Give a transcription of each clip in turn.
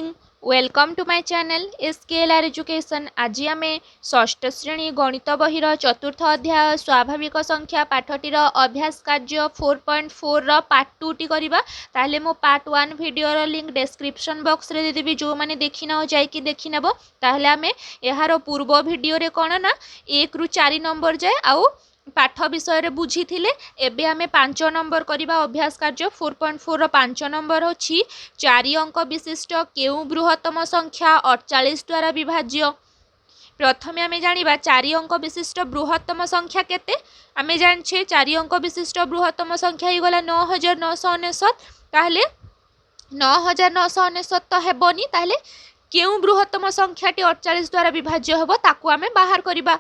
Morning welcome to my channel SKLR education. आज आम षष्ठ श्रेणी गणित बहिर चतुर्थ अध्याय स्वाभाविक संख्या पाठटीर अभ्यास कार्य 4.4 रो पार्ट 2 टी करबा। ताले मो part 1 video link description box रे देबी, जो माने देखि न जायकि देखि नेबो। ताले आमे एहारो पूर्व वीडियो रे कोन ना 1 रु 4 नंबर जाय आउ पाठ विषय बुझी थिले। एबे आमे 5 नंबर करबा अभ्यास कार्य 4.4 रो 5 नंबर होछि 4 अंक विशिष्ट केउ बृहत्तम संख्या 48 द्वारा विभाज्य। प्रथमे आमे जानिबा 4 अंक विशिष्ट बृहत्तम संख्या केते। आमे जानछे 4 अंक विशिष्ट बृहत्तम संख्या ही गला 9999। ताहले 9999 तो हेबोनी, ताहले केउ बृहत्तम संख्याटी 48 द्वारा विभाज्य हेबो ताकू आमे बाहर करबा।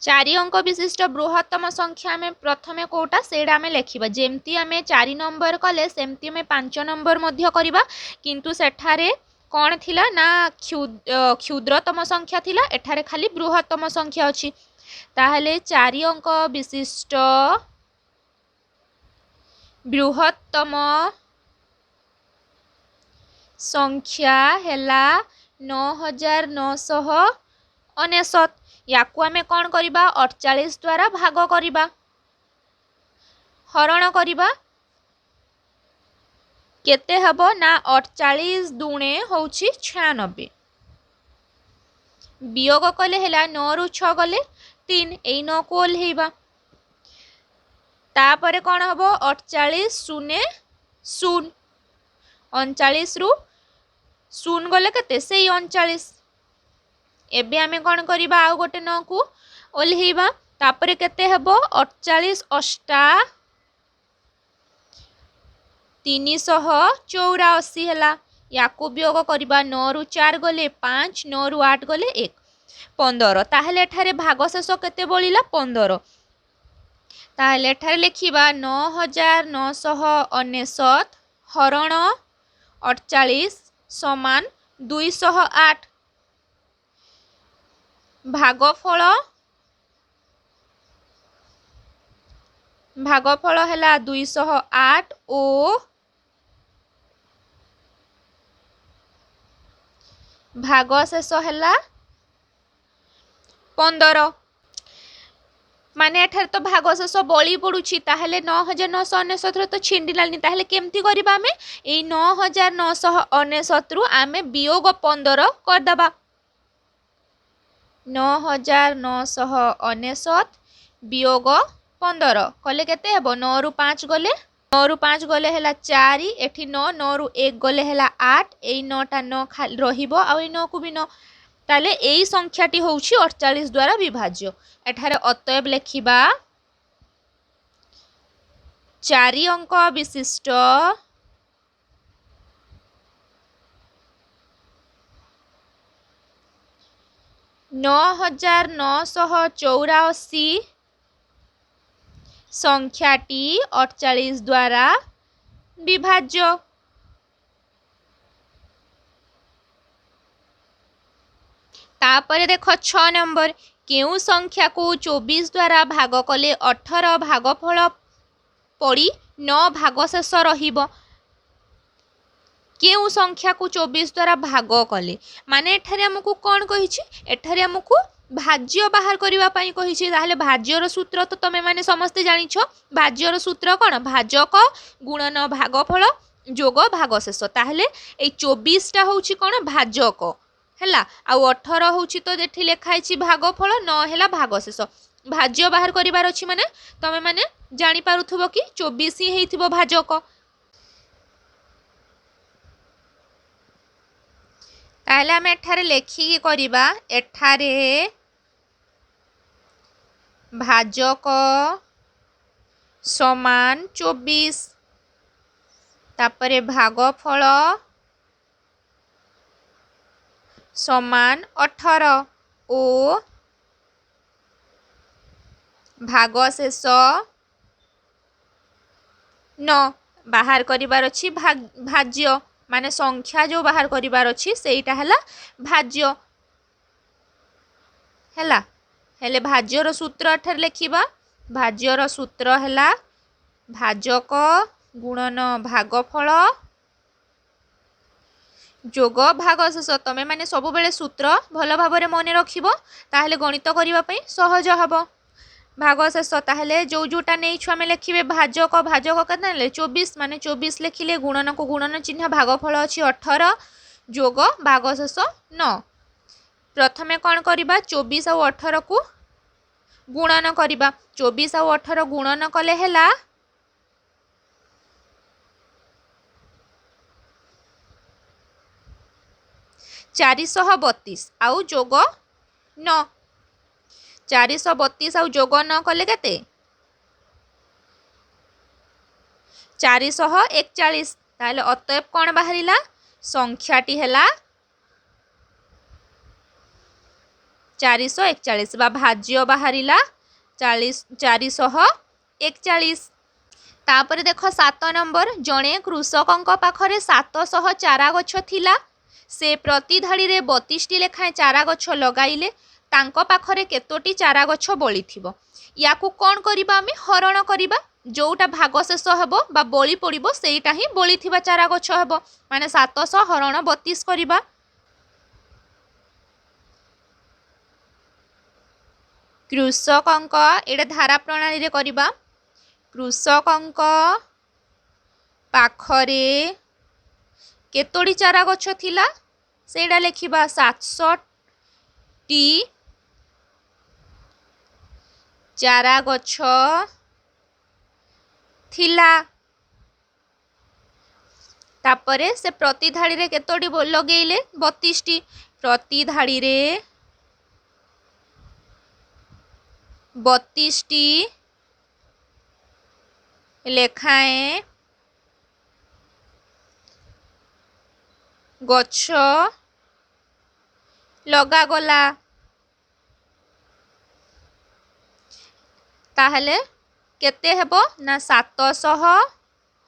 4 अंक विशिष्ट बृहत्तम संख्या में प्रथमे कोटा सेडा आमे लेखिबा। जेमती आमे 4 नंबर कले सेमती आमे 5 नंबर मध्य करबा, किंतु सेठारे कोन थिला ना क्षुद्रतम संख्या थिला, एठारे खाली बृहत्तम संख्या अछि। ताहले 4 अंक विशिष्ट बृहत्तम संख्या हेला 9999। याकू आमे कौन करिबा 48 द्वारा भाग करिबा, हरण करिबा। केते हबो ना 48 दुणे होउछि 96। वियोग कले हेला 9 रु 6 गले 3, एई 9 को ओल्हेइबा। तापरे कौन हबो 48 शून्य 0, 39 रु 0 गले केते सेई 39। एबे आमे कौन करिबा आउ गोटे 9 को ओल्हेइबा। तापरे केते हेबो 48 अष्टा 384 हेला। याकू वियोग करिबा 9 रु 4 गले 5, 9 रु 8 गले 1, 15। ताहले एठारे भाग शेष केते बळिला 15। ताहले एठारे लेखिबा 9999 हरण 48 समान 208। भागफल हेला 208 ओ भाग शेष हेला 15। माने एठारे तो भाग शेष बळी पडुछि, ताहले 9999 रे तो छिंडिलानी। ताहले केमती करिबा आमे एई 9999 रु आमे वियोग 15 कर दबा। 9999 वियोग 15 कले केते हेबो 9 रु 5 गले 9 रु 5 गले हेला 4, एठी 9, 9 रु 1 गले हेला 8, एई 9 टा 9 खाली रहिबो आ एई 9 को भी 9। ताले एई संख्याटी होउछि 48 द्वारा विभाज्य। एठारे अतएव लेखिबा 4 अंक विशिष्ट नौ 9984 संख्याटी 48 द्वारा विभाज्य। तापरे देखो 6 नंबर केउ संख्या को 24 द्वारा भाग कले 18 भागफल पड़ी 9 भाग शेष रहिबो। केउ संख्या को 24 द्वारा भाग कले माने एठारे हमकु कोन कहिछि, एठारे हमकु भाज्य बाहर करिबा पई कहिछि। ताहले भाज्यर सूत्र तो तमे माने समस्त जानिछो। भाज्यर सूत्र कोन भाजक गुणन भागफल जोग भाग शेष। ताहले ए 24 टा होउछि कोन भाजक हेला, आ 18 होउछि तो जेठी लेखाइछि भागफल, 9 हेला भाग शेष। भाज्य बाहर करिबार अछि माने तमे माने जानि पारुथबो कि 24 ही हेइथिबो भाजक। ताहले आमे एठारे लेखिकी करिबा, एठारे भाजक समान 24, तापरे भागफल समान 18 ओ भाग शेष 9 बाहर करिबार अछि भाज्य। माने संख्या जो बाहर करिबार अछि सेइटा हला भाज्य हेला। हेले भाज्यर सूत्र एठारे लेखिबा। भाज्यर सूत्र हेला भाजक गुणन भागफल जोग भागशेष। तमे माने सब बेले सूत्र भल भाव मन रखिबो ताहले गणित करिबा पई सहज हबो। भागशेष ताहले जो जोटा नहीं छु आमे लिखिबे भाजक भाजक केतना ले 24 माने 24 लिखिले गुणन को गुणन चिन्ह भागफल अछि 18 जोग भागशेष 9। प्रथमे कौन करिबा 24 और 18 को गुणन करिबा 24 और 18 गुणन कले हेला 432 आउ जोग 9 432 आउ जोग 9 कले केते 441 ताले अतएव कौन बाहरिला संख्याटी हेला 441 बा भाज्य बाहरिला 441। तापर देखो 7 नंबर जणे कृषकंक पाखरे 700 चारा गछ थिला से प्रति धाड़ी रे 32 लेखाएं चारा गछ लगाइले तांको पाखरे केतोटी चारा गछ बळी थिबो। याकू कोन करिबा आमे हरण करिबा जोटा भागशेष हेबो बा बळी पड़िबो सेइटा ही बळी थिबा चारा गछ हेबो माने 700 हरण 32 करिबा। कृषकंक एटा धारा प्रणाली रे करिबा कृषकंक पाखरे केतोटी चारा गछ थिला सेडा लिखिबा 700 टी चारा गछ थिला। तापरे से प्रति धाड़ी रे केतोटी लगेइले 32 टी प्रति धाड़ी रे 32 टी लेखाएं गछ लगा गला ताहले केते हेबो ना 700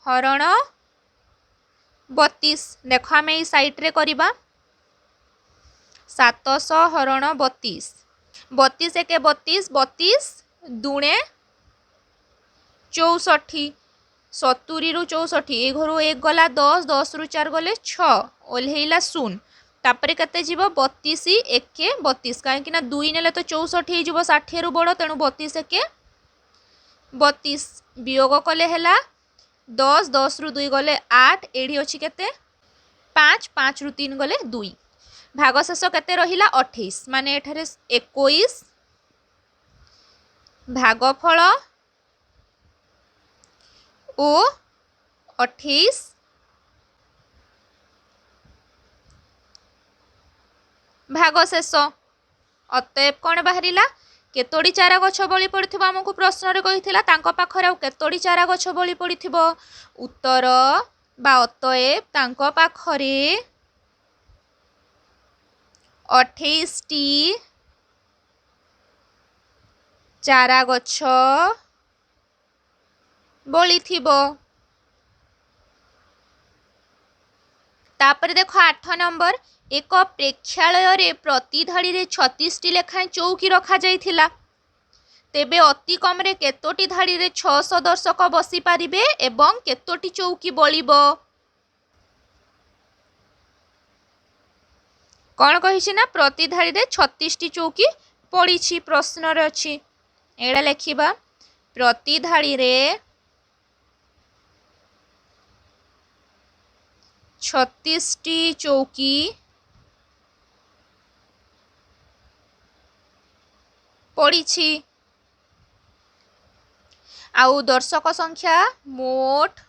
हरण 32। देखो आम ये साइट रे करिबा 700 हरण 32 32 एके 32 32 दुणे 64 70 रु 64 ए घरु 1 गला 10 10 रु 4 गले 6 ओल्हेइला 0 तापरे केते जीवो 32 एके 32 काहे कि ना 2 नेले तो 64 हे जीवो 60 रु बड़ तेनु 32 एके 32 वियोग कले हेला 10 10 रु 2 गले 8 एडी अछि केते 5 5 रु 3 गले 2 भागशेष केते रहिला 28 माने एठारे 21 भागफल ओ 28 भागशेष। अतएव कौन बाहरिला केतोटी चारा गछ बळी पड़िथिबो हमकु प्रश्न रे कहिथिला तांको पाखरे केतोटी चारा गछ बळी पड़िथिबो उत्तर बा अतएव तांको पाखरे 28 टी चारा गछ बळी थिबो। तापर देखो 8 नंबर एक प्रेक्षालय रे प्रति धाड़ी रे 36 टी लेखाएं चौकी रखा जाइथिला तेबे अति कम रे केतोटी धाड़ी रे 600 दर्शक बसी पारिबे एवं केतोटी चौकी बळिबो कौन कहिछि ना प्रति धाड़ी रे 36 टी चौकी पड़ीछि प्रश्न रे अछि एडा लेखिबा प्रति धाड़ी रे 36 टी चौकी पड़ीछि आउ दर्शक संख्या मोट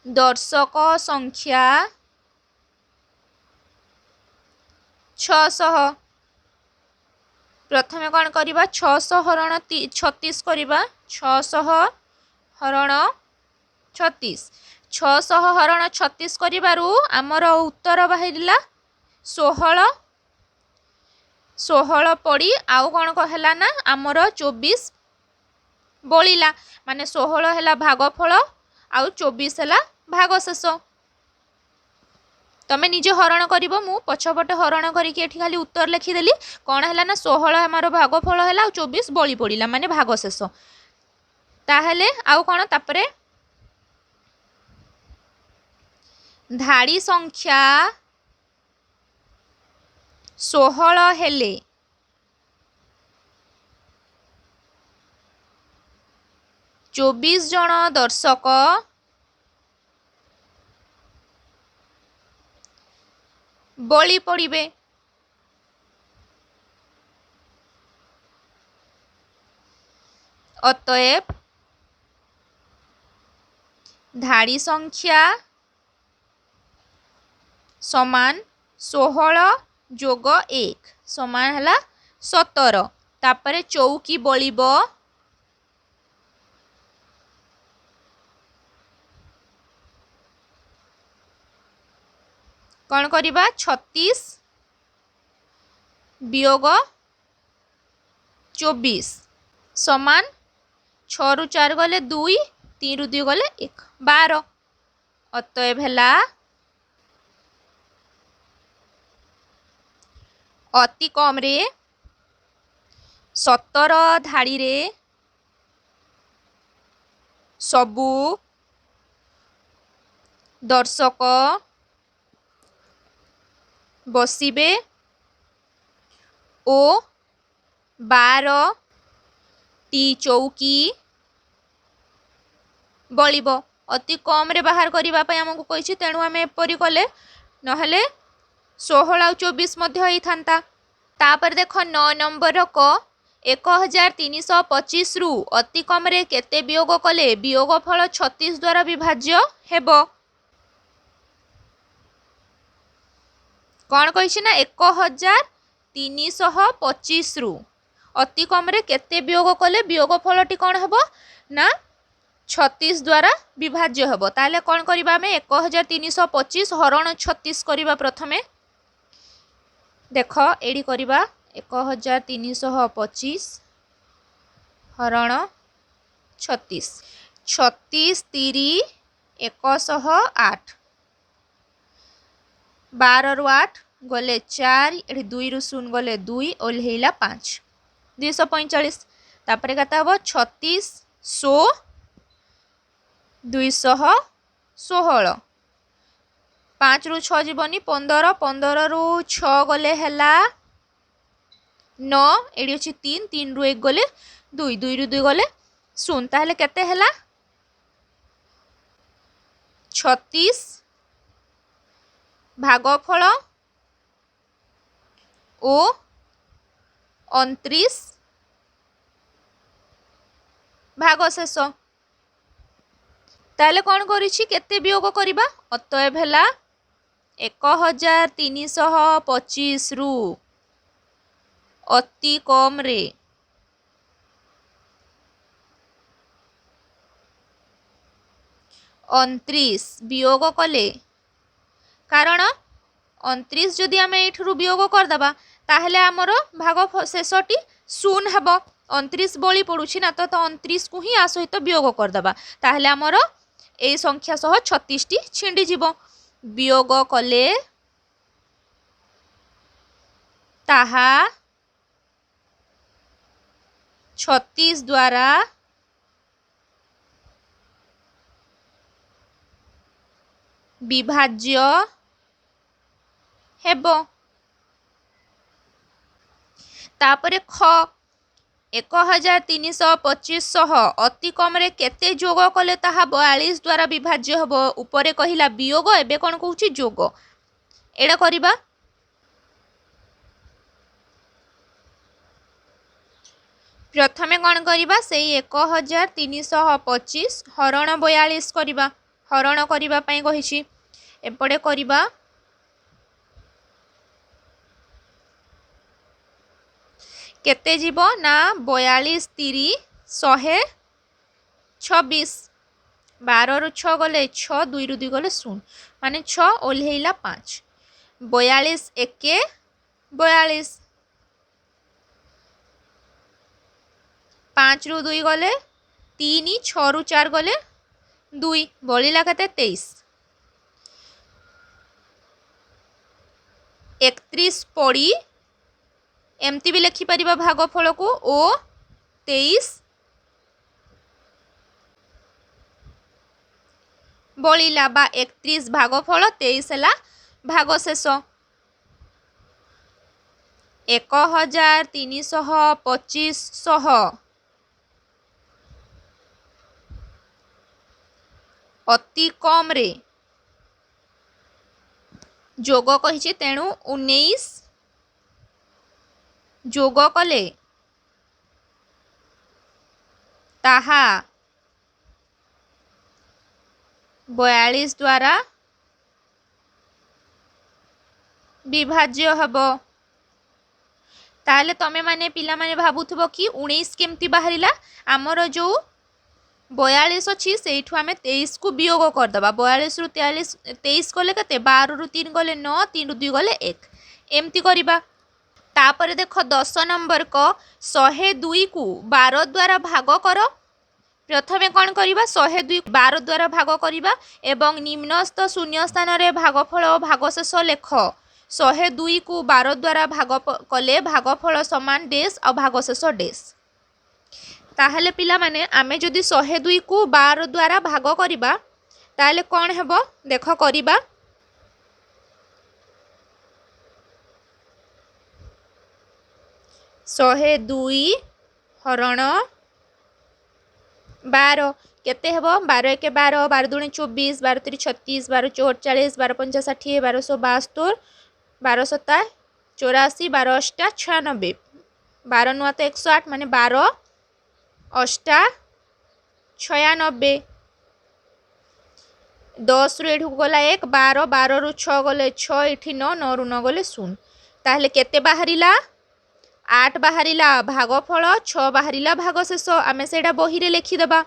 दर्शक संख्या 600 प्रथमे कौन करिबा 600 हरण 36 करिबा 600 हरण 36 600 हरण 36 करिबारु आमर उत्तर बाहरिला 16 16 पड़ी आउ कौन कहला ना आमर 24 बळिला माने 16 हैला भागफल आउ 24 हैला भागशेष। तमे निजे हरण करिबो मु पछपटे हरण करिके एठी खाली उत्तर लिखिदेली कौन हैला ना 16 हमर भागफल हैला आउ 24 बळी पड़िला माने भागशेष। ताहले आउ कौन तापरे धाड़ी संख्या 16 हेले 24 जन दर्शक बलि पड़िबे। अतएव धाड़ी संख्या समान 16 जोग 1 समान हला 17। तापरे चौकी बलिबो कौन करिबा 36 वियोग 24 समान 6 रु 4 गले 2 3 रु 2 गले 1 12। अतएव हेला अति कम रे 17 धाड़ी रे सबु दर्शक बसिबे ओ 12 टी चौकी बलिबो। अति कम रे बाहर करबा पय हमकु कहिछि तेणु आमे एपरि कले नहले 16 और 24 मध्य होई थांता। तापर देखो 9 नंबर को 1325 रु अति कम रे केते वियोग कले वियोग फल 36 द्वारा विभाज्य हेबो। कौन कही ना 1325 रु अति कम रे केते वियोग कले वियोग फलटी कौन हेबो ना 36 द्वारा विभाज्य हेबो। ताले कौन करिबा हमें 1325 हरण 36 करिबा। प्रथमे देख एडी करिबा 1325 हरण 36 36 3 108 12 रु 8 गले 4 एठी 2 रु 0 गले 2 ओल्हेला 5 245। तापरे कता हबो 36 100 216 5 रु 6 जीवनी 15 15 रु 6 गले हेला 9 एडी अछि 3 3 रु 1 गले 2 2 रु 2 गले 0 ताहले केते हेला 36 भागफल ओ 29 भागशेष। ताले कौन करिछि केते वियोग करिबा। अतएव हेला 1325 रु अति कम रे 29 वियोग कले कारण 29 जदि आम एठू वियोग करदबा ताहले आमर भाग शेषटी 0 हेबो। 29 बली पड़ुछि ना तो 29 को ही आ सहित वियोग करदबा ताहले आमर ए संख्या सह 36 टी छिंडी जीवो। वियोग कले ताहा 36 द्वारा विभाज्य हेबो। तापरे ख 1325 अति कम रे केते जोग कले ताहा 42 द्वारा विभाज्य हेबो। ऊपरे कहिला वियोग एबे कोन कहूछि जोग। एडा करिबा प्रथमे कौन करिबा सेई 1325 हरण 42 करिबा। हरण करिबा पई कहिछि एपडे करिबा केते जीवो ना 42 3 126 12 रु 6 गले 6 2 रु 2 गले 0 माने 6 ओल्हेला 5 42 1 42 5 रु 2 गले 3 6 रु 4 गले 2 बलिला केते 23 31 पड़ी एमती भी लिखि परिबा भागफल को ओ 23 बलिला बा 31 भागफल 23 है भागशेष 1325 अति कम रे जोग कही तेणु 19 जोग कले ताहा 42 द्वारा विभाज्य हब ताले तमे माने पिला माने भाबुथबो कि 19 केमती बाहरिला आमर जो 42 अच्छी से आम 23 को वियोग करदे 42 रु 23 गले के 12 रु 3 गले 9 3 रु 2 गले 1 एमती करबा तापर देख 10 नंबर को 102 को 12 द्वारा भाग कर प्रथमे कौन करवा 102 12 द्वारा भाग करवा एवं निम्नस्थ शून्य स्थान रे भागफल और भागशेष लेख 102 को 12 द्वारा भाग कले भागफल समान डेस और भागशेष डेस ताहले पिला माने आमे जदि 102 को 12 द्वारा भाग करवा ताहले कौन हेबो देख करवा 102 हरण 12 केते हेबो 12 1 12 12 दूनी 24 12 3 36 12 4 40 12 5 60 1272 12 7 84 12 8 96 12 नुआ तो 108 माने 12 अष्टा 96 10 रु एठू गला 1 12 12 रु 6 गले 6 एठी 9 9 रु 9 गले 0 ताहले केते बाहरिला 8 बाहरिला भागफल 6 बाहरिला भागशेष आमे सेटा बही रे लिखि देबा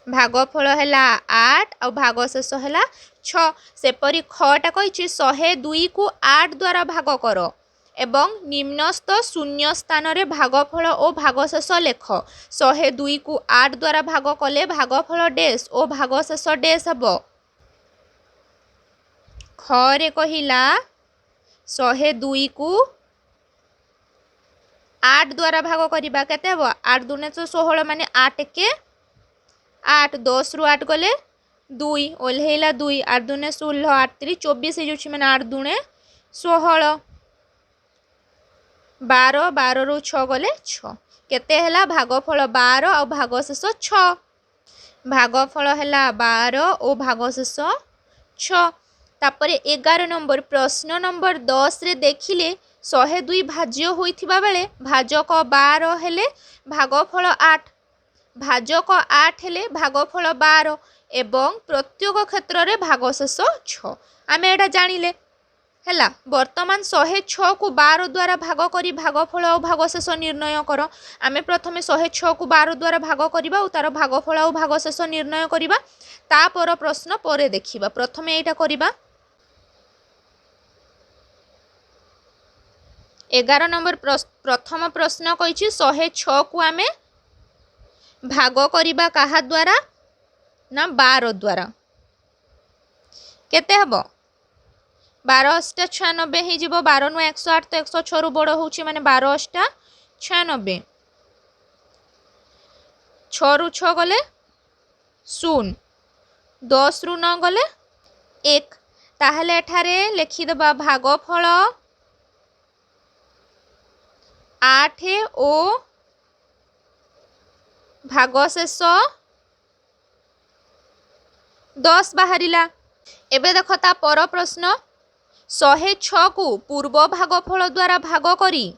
भागफल हैला 8 और भागशेष हैला 6 सेपरी खटा कहिछि 102 को 8 द्वारा भाग कर एवं निम्नस्थ शून्य स्थान रे भागफल और भागशेष लेख 102 को 8 द्वारा भाग कले भागफल डेस और भागशेष डेस हबो खरे कहिला 102 को 8 द्वारा भाग करवा केते हबो 8 दूने 16 माने 8 के 8 10 रु 8 गले 2 ओल्हेला 2 8 दूने 16 8 3 24 हे जोछि माने 8 दूने 16 12 12 रु 6 गले 6 केते हैला भागफल 12 और भागशेष 6 भागफल हैला 12 और भागशेष 6 तापरे 11 नंबर प्रश्न नंबर 10 रे देखिले 102 भाज्य होइथिबा बेले भाजक 12 हेले भागफल 8 भाजक 8 हेले भागफल 12 एवं प्रत्येक क्षेत्र रे भागशेष 6 आमे एटा जानिले हैला वर्तमान 106 को 12 द्वारा भाग करी भागफल और भागशेष निर्णय कर आमे प्रथमे 106 को 12 द्वारा भाग करिबा और तार भागफल और भागशेष निर्णय करिबा तापर प्रश्न परे देखिबा प्रथमे एटा करिबा 11 नंबर प्रथम प्रश्न कही 106 को आम भाग करिबा कहा द्वारा ना 12 द्वारा केते हबो 12 अष्टा 96 ही जीवो 12 नु 108 तो 106 रु बड़ होउची माने 12 अष्टा 96 6 रु 6 गले 0 10 रु 9 गले 1 ताहले एठारे लिखि देबा भागफल 8 ओ भागशेष 10 बाहरिला एबे देखो ता पर प्रश्न 106 को पूर्व भागफल द्वारा भाग करी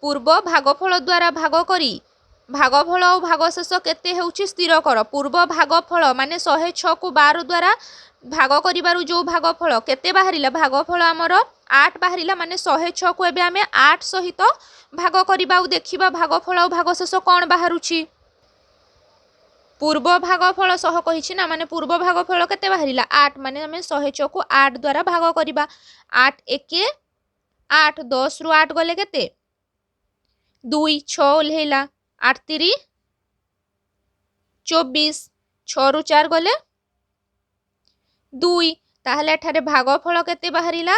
पूर्व भागफल द्वारा भाग करी भागफल और भागशेष केते हेउची स्थिर कर पूर्व भागफल माने 106 को 12 द्वारा भाग करिबारु जो भागफल केते बाहरिला भागफल हमर 8 बाहरिला माने 106 को एबे आमे 8 सहित भाग करिबा और देखिबा भागफल और भागशेष कोन बाहरुची पूर्व भागफल सह कहिछि ना माने पूर्व भागफल केते बाहरिला 8 माने आमे 106 को 8 द्वारा भाग करिबा 8 1 8 10 रु 8 गले केते 2 6 ओल्हेला 8 3 24 6 रु 4 गले 2 ताहले एठारे भागफल केते बाहरिला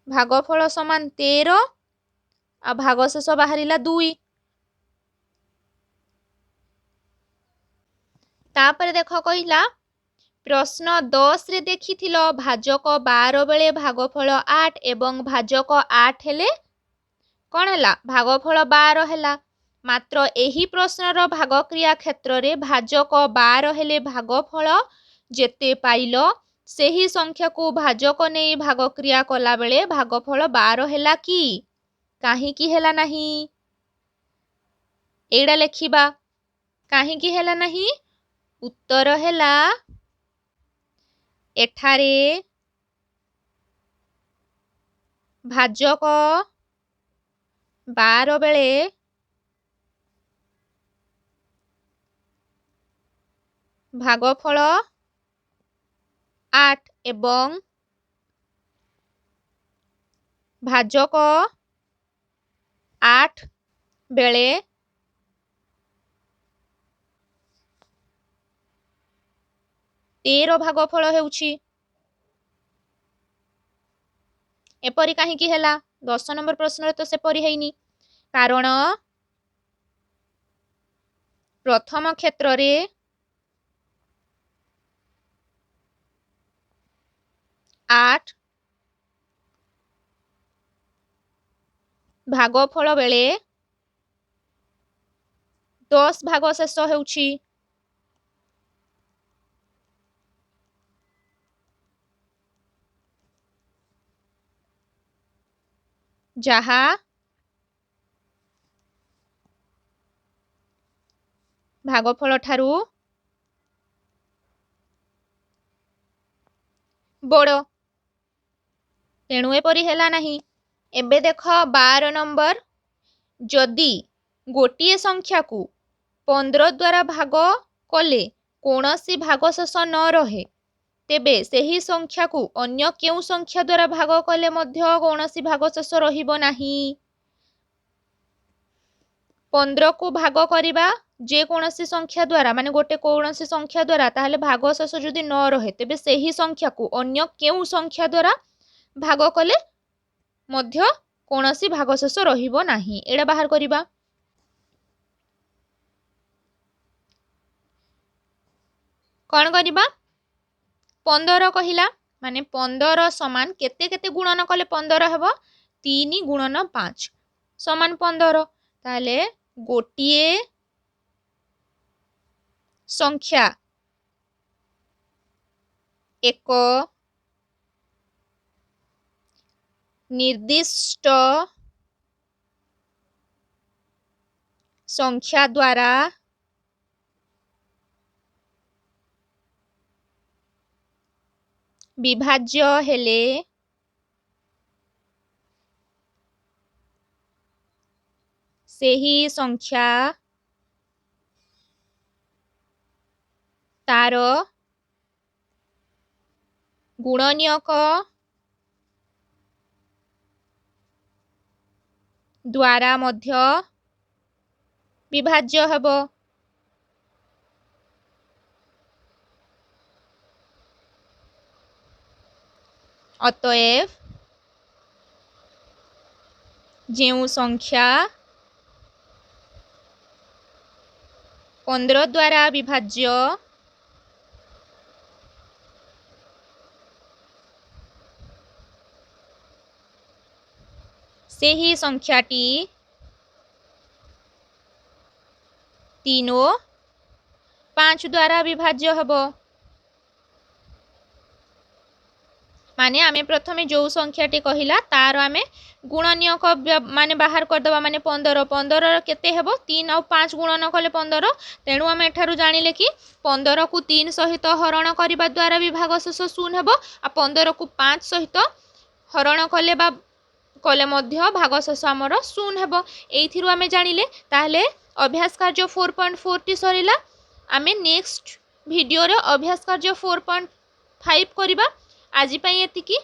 भागफल समान 13 आ भागशेष बाहरिला 2 तापर देख कहिला प्रश्न 10 रे देखिथिलो भाजक 12 बेले भागफल 8 एवं भाजक 8 हेले कौन है भागफल 12 है। मात्र एही प्रश्नर भागक्रिया क्षेत्र रे भाजक 12 हेले भागफल जेते पाइल सेही संख्या को भाजक नहीं भागक्रिया कला बेले भागफल 12 हेला कि काहींकी हेला नहीं एडा लेखिबा काहींकी हेला नहीं उत्तर हेला एठारे भाजक 12 बेले भागफल 8 एवं भाजक 8 बेले 13 भागफल हेउछि। एपरि काहींकी हेला 10 नंबर प्रश्न तो सेपरि हेइनी कारण प्रथम क्षेत्र रे 8 भागफल बेले 10 भाग शेष हेउछि। जहा भागफल ठारू बड़ तेणु एपरि हेला नहीं। एबे देख 12 नंबर जदि गोटिए संख्या को 15 द्वारा भाग कले कौनसी भागशेष न रहे तेबे सही संख्या को अन्य केउ संख्या द्वारा भाग कले मध्य कौनसी भागशेष रहिबो नाही। 15 को भाग करिबा जे कौनसी संख्या द्वारा माने गोटे कौनसी संख्या द्वारा ताहले भागशेष जदि न रहे तेबे सही संख्या को अन्य केउ संख्या द्वारा भाग कले मध्य कौनसी भागशेष रहिबो नाही। एडा बाहर करिबा कौन करिबा 15 कहिला माने 15 समान केते केते गुणन कले 15 हेबो 3 गुणन 5 समान 15 ताले गोटिए संख्या एक निर्दिष्ट संख्या द्वारा विभाज्य हेले सेही संख्या तार गुणनीयक द्वारा मध्य विभाज्य हेबो। अतएव जेउ संख्या 15 द्वारा विभाज्य सेही संख्याटी 3 और 5 द्वारा विभाज्य हेबो। माने आमे प्रथमे जो संख्याटी कहिला तार आमे गुणनीयक माने बाहर कर दबा माने 15 15 केते हेबो 3 और 5 गुणन कले 15 तेणु आमे एठारु जानिले कि 15 को 3 सहित हरण करिबा द्वारा भी भागशेष शून्य हेबो आ 15 को 5 सहित हरण कले बा कले मध्य भागशेष हमर शून्य हेबो। एइथिरु आमे जानिले ताहले अभ्यास कार्य 4.4 टी सरिला। आमे नेक्स्ट वीडियो रे अभ्यास कार्य 4.5 करिबा। आज एतिकी।